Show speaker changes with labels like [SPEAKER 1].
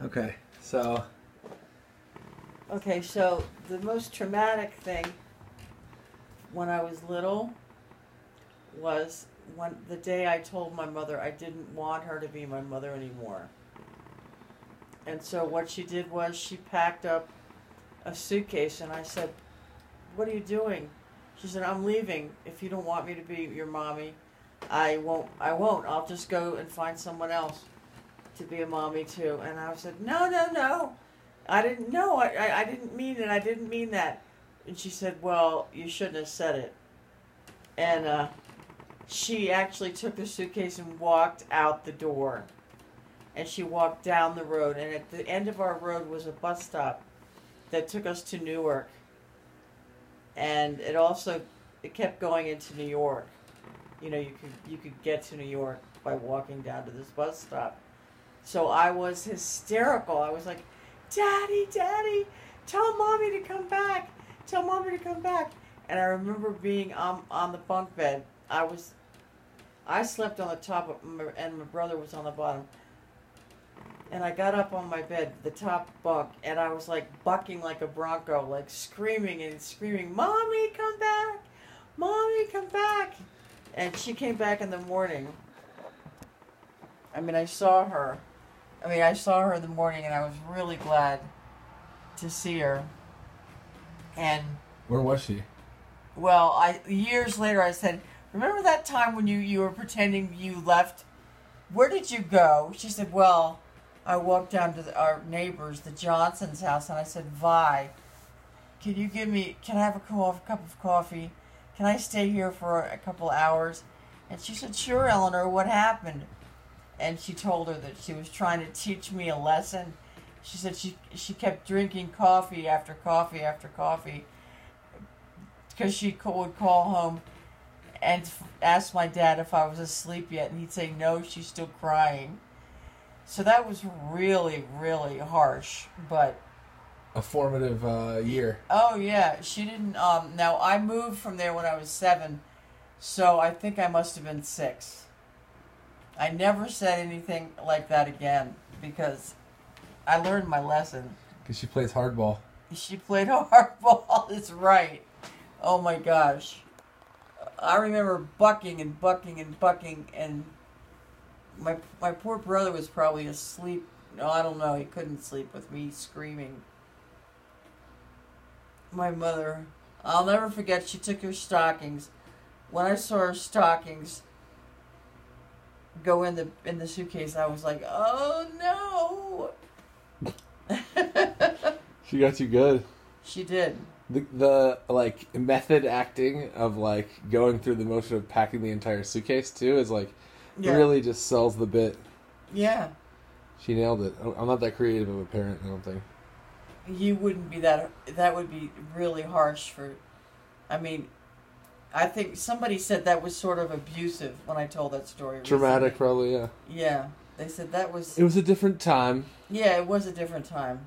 [SPEAKER 1] Okay, so...
[SPEAKER 2] Okay, so the most traumatic thing when I was little was when the day I told my mother I didn't want her to be my mother anymore. And so what she did was she packed up a suitcase, and I said, "What are you doing?" She said, "I'm leaving. If you don't want me to be your mommy, I won't. I'll just go and find someone else to be a mommy too." And I said, "No, no, no. I didn't know. I didn't mean it. I didn't mean that." And she said, "Well, you shouldn't have said it." And she actually took the suitcase and walked out the door. And she walked down the road. And at the end of our road was a bus stop that took us to Newark. And it kept going into New York. You know, you could get to New York by walking down to this bus stop. So I was hysterical. I was like, "Daddy, Daddy, tell Mommy to come back. Tell Mommy to come back." And I remember being on the bunk bed. I slept on the top, and my brother was on the bottom. And I got up on my bed, the top bunk, and I was like bucking like a bronco, like screaming and screaming, "Mommy, come back! Mommy, come back!" And she came back in the morning. I saw her. I saw her in the morning, and I was really glad to see her. And
[SPEAKER 1] where was she?
[SPEAKER 2] Well, years later I said, "Remember that time when you were pretending you left? Where did you go?" She said, "Well, I walked down to our neighbors, the Johnson's house," and I said, "Vi, can I have a cup of coffee? Can I stay here for a couple hours?" And she said, "Sure, Eleanor, what happened?" And she told her that she was trying to teach me a lesson. She said she kept drinking coffee after coffee after coffee because she would call home and ask my dad if I was asleep yet, and he'd say, "No, she's still crying." So that was really, really harsh, but...
[SPEAKER 1] A formative year.
[SPEAKER 2] Oh, yeah. She didn't... Now, I moved from there when I was 7, so I think I must have been 6. I never said anything like that again, because I learned my lesson.
[SPEAKER 1] Because she plays hardball.
[SPEAKER 2] She played hardball, that's right. Oh, my gosh. I remember bucking and bucking and bucking, and... My poor brother was probably asleep. No, I don't know. He couldn't sleep with me screaming. My mother, I'll never forget, she took her stockings. When I saw her stockings go in the suitcase, I was like, "Oh no!"
[SPEAKER 1] She got you good.
[SPEAKER 2] She did.
[SPEAKER 1] The method acting of going through the motion of packing the entire suitcase too is really just sells the bit.
[SPEAKER 2] Yeah.
[SPEAKER 1] She nailed it. I'm not that creative of a parent, I don't think.
[SPEAKER 2] You wouldn't be that would be really harsh for... I think somebody said that was sort of abusive when I told that story.
[SPEAKER 1] Traumatic, probably, yeah.
[SPEAKER 2] Yeah. They said that was...
[SPEAKER 1] It was a different time.
[SPEAKER 2] Yeah, it was a different time.